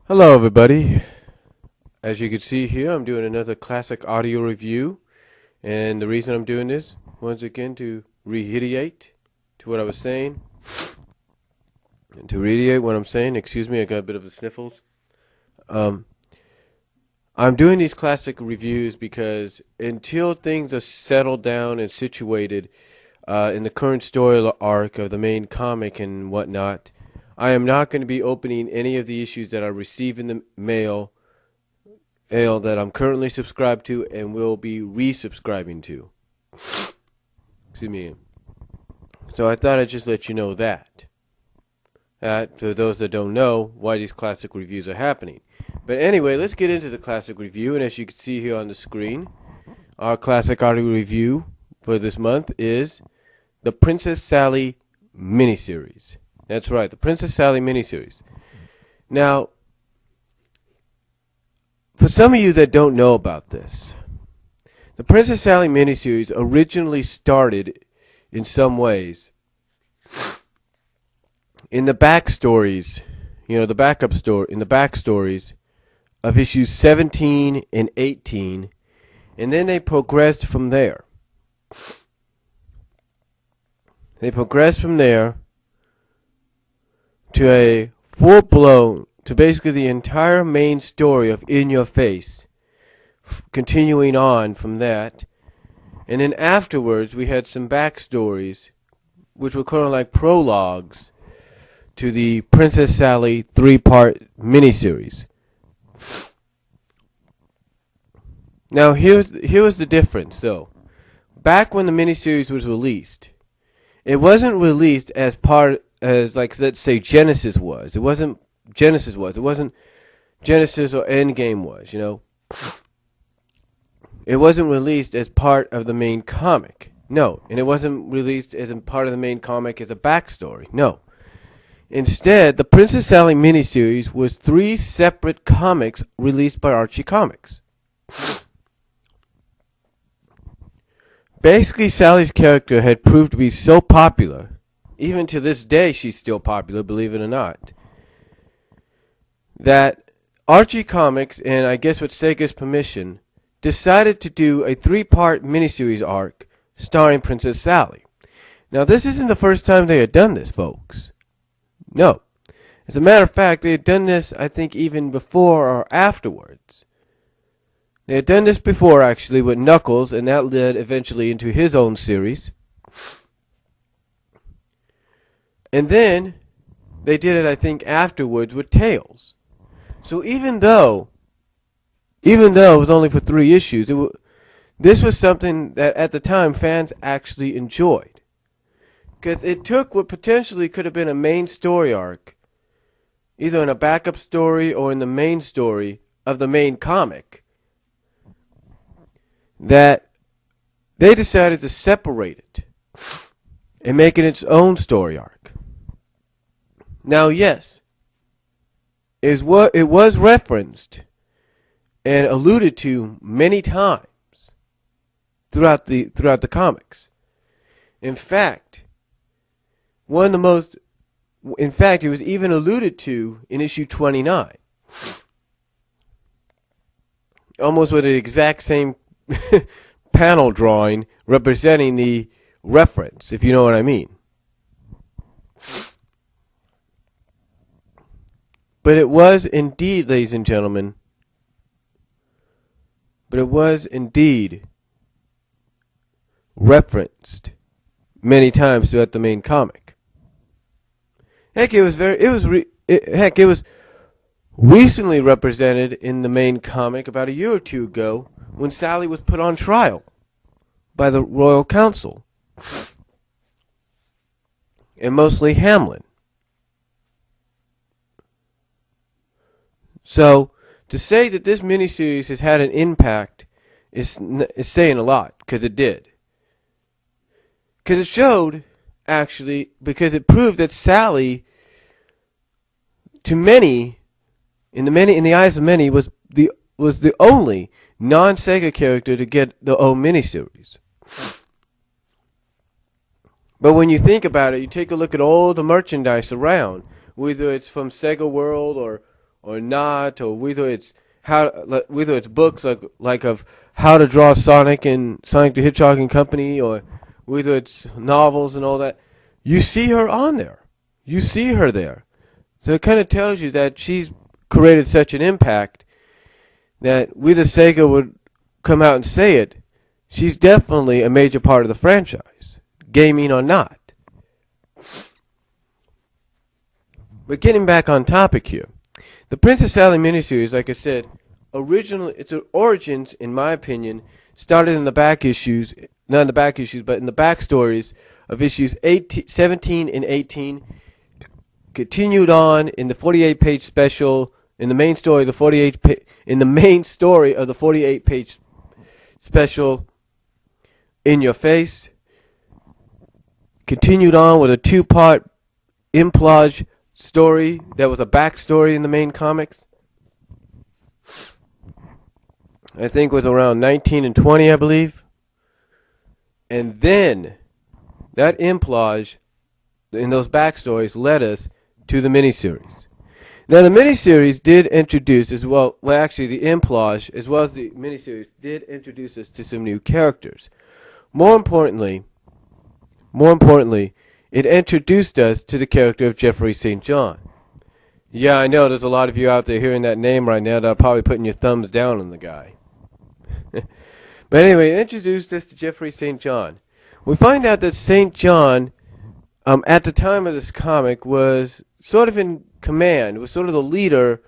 Hello everybody. As you can see here, I'm doing another classic audio review, and the reason I'm doing this, once again, to reiterate to what I was saying, excuse me, I got a bit of the sniffles. Um, I'm doing these classic reviews because until things are settled down and situated in the current story arc of the main comic and whatnot, I am not going to be opening any of the issues that I receive in the mail that I'm currently subscribed to and will be resubscribing to. Excuse me. So I thought I'd just let you know that. For those that don't know why these classic reviews are happening. But anyway, let's get into the classic review. And as you can see here on the screen, our classic audio review for this month is the Princess Sally Mini-Series. That's right, the Princess Sally Mini-Series. Now, for some of you that don't know about this, the Princess Sally miniseries originally started, in some ways, in the backstories, the backstories of issues 17 and 18, and then they progressed from there. They progressed from there to a full-blown, to basically the entire main story of In Your Face, continuing on from that. And then afterwards, we had some backstories, which were kind of like prologues to the Princess Sally three-part miniseries. Now, here was the difference, though. Back when the miniseries was released, it wasn't released as like, let's say, Genesis was. It wasn't Genesis or Endgame was, It wasn't released as part of the main comic. No. And it wasn't released as a part of the main comic as a backstory. No. Instead, the Princess Sally miniseries was 3 separate comics released by Archie Comics. Basically, Sally's character had proved to be so popular, even to this day she's still popular, believe it or not, that Archie Comics, and I guess with Sega's permission, decided to do a 3-part miniseries arc starring Princess Sally. Now, this isn't the first time they had done this, folks. No. As a matter of fact, they had done this, I think, even before or afterwards. They had done this before, actually, with Knuckles, and that led eventually into his own series. And then they did it, I think, afterwards with Tails. So even though it was only for 3 issues, this was something that at the time fans actually enjoyed. Because it took what potentially could have been a main story arc, either in a backup story or in the main story of the main comic, that they decided to separate it and make it its own story arc. Now, yes, it was referenced and alluded to many times throughout the comics. In fact, it was even alluded to in issue 29, almost with the exact same panel drawing representing the reference, if you know what I mean. But it was indeed, ladies and gentlemen, referenced many times throughout the main comic. Heck, it was recently represented in the main comic about a year or 2 ago when Sally was put on trial by the Royal Council, and mostly Hamlin. So, to say that this miniseries has had an impact is saying a lot, because it did. Because it showed, actually, because it proved that Sally, to many, in the eyes of many, was the only non-Sega character to get the own miniseries. But when you think about it, you take a look at all the merchandise around, whether it's from Sega World or or not, or whether it's books like of how to draw Sonic and Sonic the Hedgehog and Company, or whether it's novels and all that, you see her on there. You see her there. So it kind of tells you that she's created such an impact that whether Sega would come out and say it, she's definitely a major part of the franchise, gaming or not. But getting back on topic here, the Princess Sally miniseries, like I said, its origins, in my opinion, started in the back issues, not in the back issues, but in the backstories of issues 17 and 18, continued on in the 48-page special, in the main story of the 48-page special, In Your Face, continued on with a 2-part implage story that was a backstory in the main comics. I think it was around 19 and 20, I believe. And then that implage in those backstories led us to the miniseries. Now the miniseries did introduce the implage as well as the miniseries did introduce us to some new characters. More importantly, it introduced us to the character of Jeffrey St. John. Yeah, I know there's a lot of you out there hearing that name right now that are probably putting your thumbs down on the guy. But anyway, it introduced us to Jeffrey St. John. We find out that St. John, at the time of this comic, was sort of in command, was sort of the leader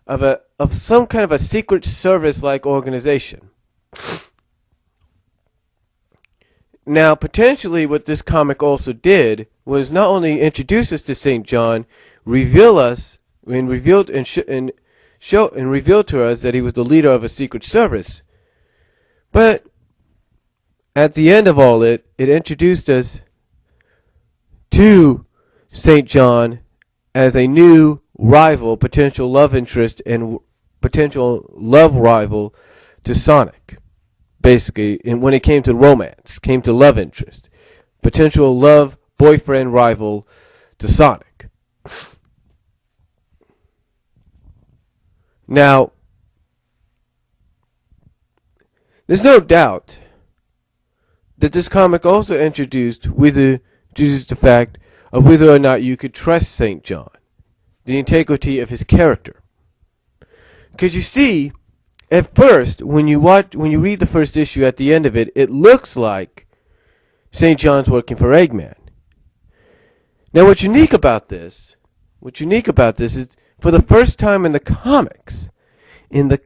of some kind of a secret service-like organization. Now, potentially what this comic also did was not only introduce us to St. John, reveal to us that he was the leader of a secret service, but at the end of all it introduced us to St. John as a new rival, potential love interest, and potential love rival to Sonic. Basically, when it came to romance, came to love interest, potential love boyfriend rival to Sonic. Now, there's no doubt that this comic also introduced the fact of whether or not you could trust St. John, the integrity of his character. Because you see, at first, when you read the first issue, at the end of it, it looks like St. John's working for Eggman. Now, what's unique about this is, for the first time in the comics, in a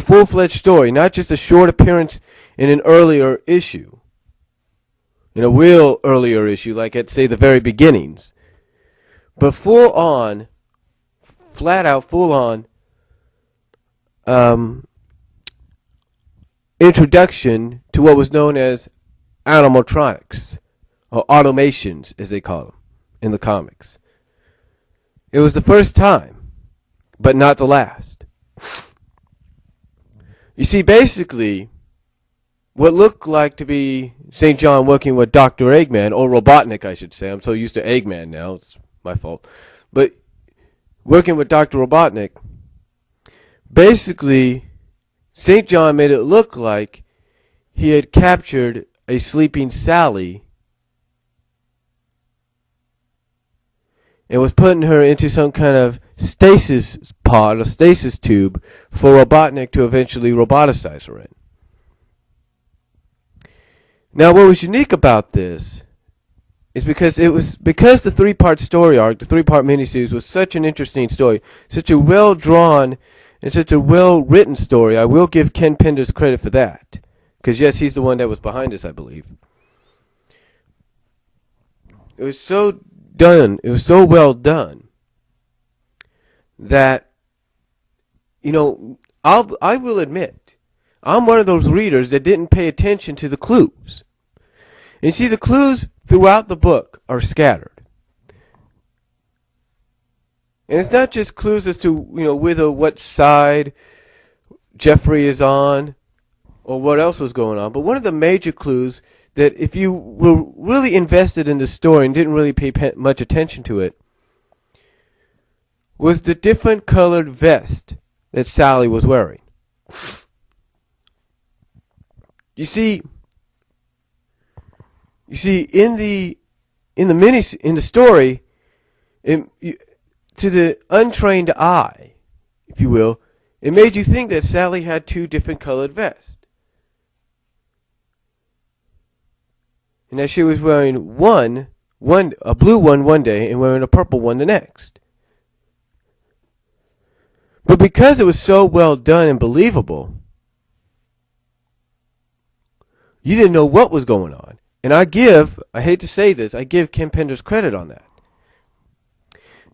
full-fledged story, not just a short appearance in an earlier issue, in a real earlier issue, like at, say, the very beginnings, but full-on introduction to what was known as animatronics, or automations, as they call them in the comics. It was the first time, but not the last. You see, basically, what looked like to be St. John working with Dr. Eggman, or Robotnik, I should say. I'm so used to Eggman now, it's my fault. But working with Dr. Robotnik, basically, St. John made it look like he had captured a sleeping Sally and was putting her into some kind of stasis pod, a stasis tube, for Robotnik to eventually roboticize her in. Now, what was unique about this is because the 3-part story arc, the 3-part miniseries, was such an interesting story, such a well-drawn and such a well-written story. I will give Ken Penders credit for that, because yes, he's the one that was behind this, I believe. It was so done, it was so well done, that, I will admit, I'm one of those readers that didn't pay attention to the clues. And see, the clues throughout the book are scattered. And it's not just clues as to, what side Jeffrey is on or what else was going on, but one of the major clues that if you were really invested in the story and didn't really pay much attention to it, was the different colored vest that Sally was wearing. You see in the story, to the untrained eye, if you will, it made you think that Sally had two different colored vests, and that she was wearing a blue one day and wearing a purple one the next. But because it was so well done and believable, you didn't know what was going on. And I hate to say this, I give Ken Penders credit on that.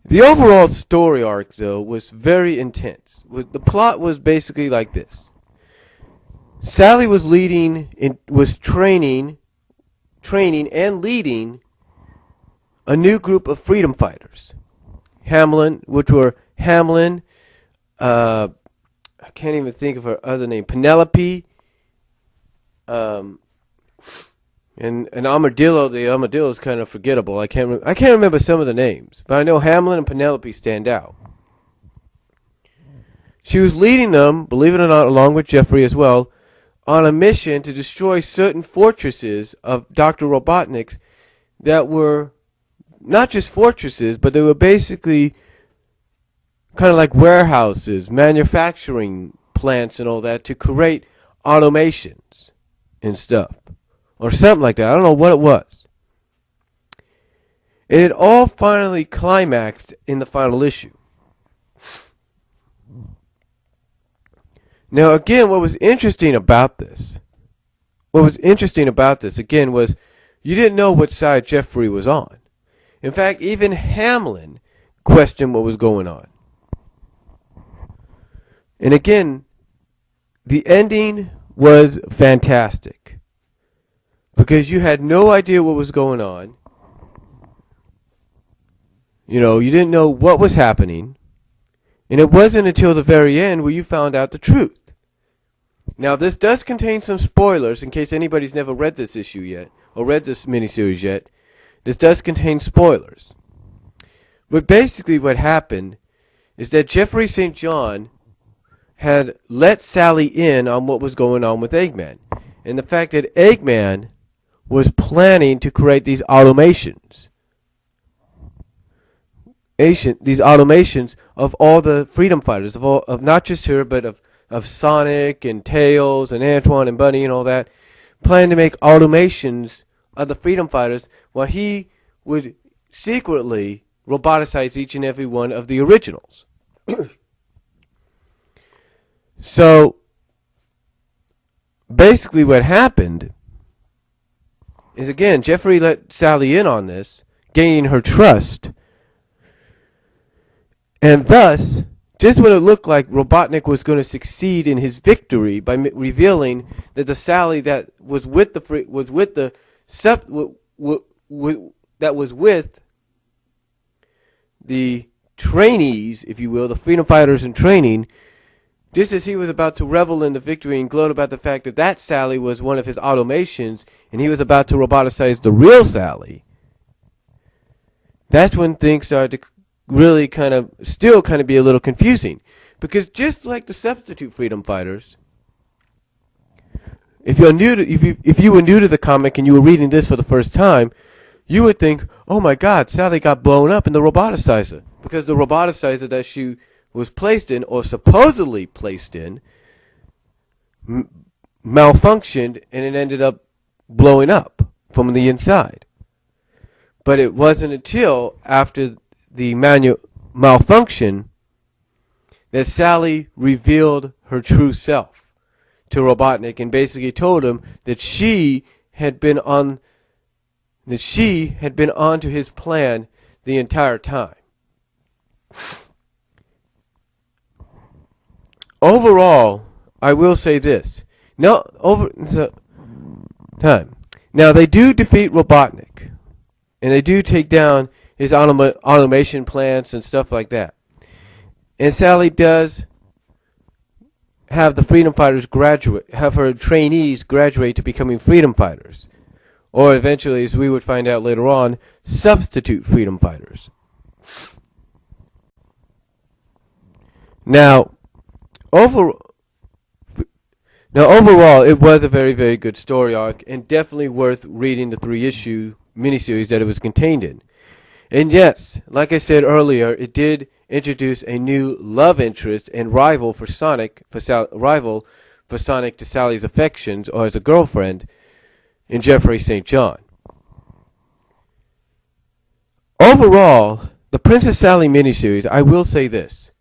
The overall story arc, though, was very intense. The plot was basically like this. Sally was training and leading a new group of freedom fighters. Hamlin, I can't even think of her other name, Penelope, and Armadillo. The Armadillo is kind of forgettable. I can't remember some of the names, but I know Hamlin and Penelope stand out. She was leading them, believe it or not, along with Jeffrey as well, on a mission to destroy certain fortresses of Dr. Robotnik's that were not just fortresses, but they were basically kind of like warehouses, manufacturing plants and all that to create automations and stuff. Or something like that. I don't know what it was. And it all finally climaxed in the final issue. Now, again, what was interesting about this, again, was you didn't know what side Jeffrey was on. In fact, even Hamlin questioned what was going on. And again, the ending was fantastic. Because you had no idea what was going on. You didn't know what was happening. And it wasn't until the very end where you found out the truth. Now, this does contain some spoilers in case anybody's never read this issue yet, or read this miniseries yet. This does contain spoilers. But basically what happened is that Jeffrey St. John had let Sally in on what was going on with Eggman. And the fact that Eggman was planning to create these automations. These automations of all the freedom fighters, of not just her, but of Sonic and Tails and Antoine and Bunny and all that, planning to make automations of the freedom fighters while he would secretly roboticize each and every one of the originals. So, basically what happened is, again, Jeffrey let Sally in on this, gaining her trust. And thus, just when it looked like Robotnik was going to succeed in his victory by revealing that the Sally that was with the trainees, if you will, the freedom fighters in training, just as he was about to revel in the victory and gloat about the fact that Sally was one of his automations and he was about to roboticize the real Sally, that's when things started to really still be a little confusing. Because just like the substitute freedom fighters, if you were new to the comic and you were reading this for the first time, you would think, oh my God, Sally got blown up in the roboticizer. Because the roboticizer that she was placed in, or supposedly placed in, malfunctioned, and it ended up blowing up from the inside. But it wasn't until after the malfunction that Sally revealed her true self to Robotnik and basically told him that she had been onto his plan the entire time. Overall, I will say this. Now they do defeat Robotnik, and they do take down his automation plants and stuff like that. And Sally does have the freedom fighters have her trainees graduate to becoming freedom fighters, or eventually, as we would find out later on, substitute freedom fighters. Now, over now overall, it was a very, very good story arc, and definitely worth reading the 3-issue miniseries that it was contained in. And yes, like I said earlier, it did introduce a new love interest and rival for Sonic to Sally's affections, or as a girlfriend, in Jeffrey St. John. Overall, the Princess Sally miniseries, I will say this,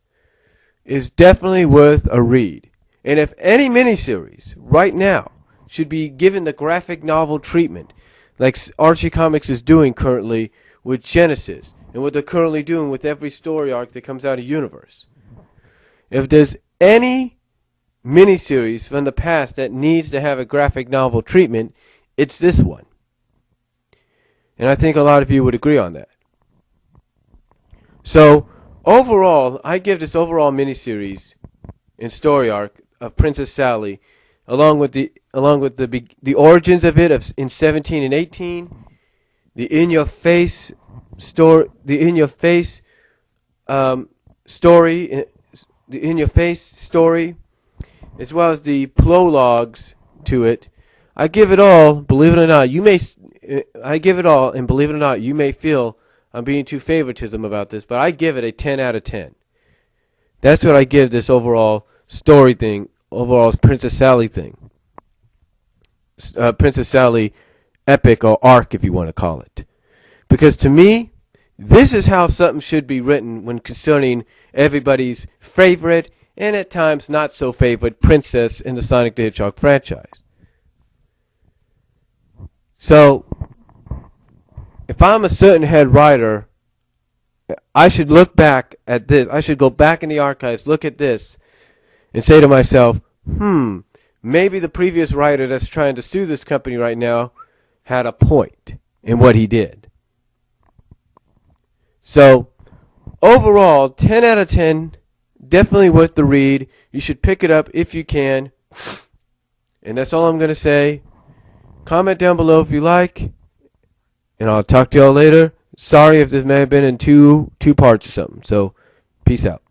is definitely worth a read. And if any miniseries right now should be given the graphic novel treatment, like Archie Comics is doing currently with Genesis, and what they're currently doing with every story arc that comes out of Universe, if there's any miniseries from the past that needs to have a graphic novel treatment, it's this one. And I think a lot of you would agree on that. So, overall, I give this overall miniseries and story arc of Princess Sally, along with the origins of it in 17 and 18, the in your face story, as well as the prologues to it. I give it all. Believe it or not, I give it all, and believe it or not, you may feel I'm being too favoritism about this, but I give it a 10 out of 10. That's what I give this overall story thing, overall Princess Sally thing. Princess Sally epic or arc, if you want to call it. Because to me, this is how something should be written when concerning everybody's favorite and at times not so favorite princess in the Sonic the Hedgehog franchise. So, if I'm a certain head writer, I should look back at this. I should go back in the archives, look at this, and say to myself, maybe the previous writer that's trying to sue this company right now had a point in what he did. So, overall, 10 out of 10, definitely worth the read. You should pick it up if you can. And that's all I'm going to say. Comment down below if you like. And I'll talk to y'all later. Sorry if this may have been in two parts or something. So, peace out.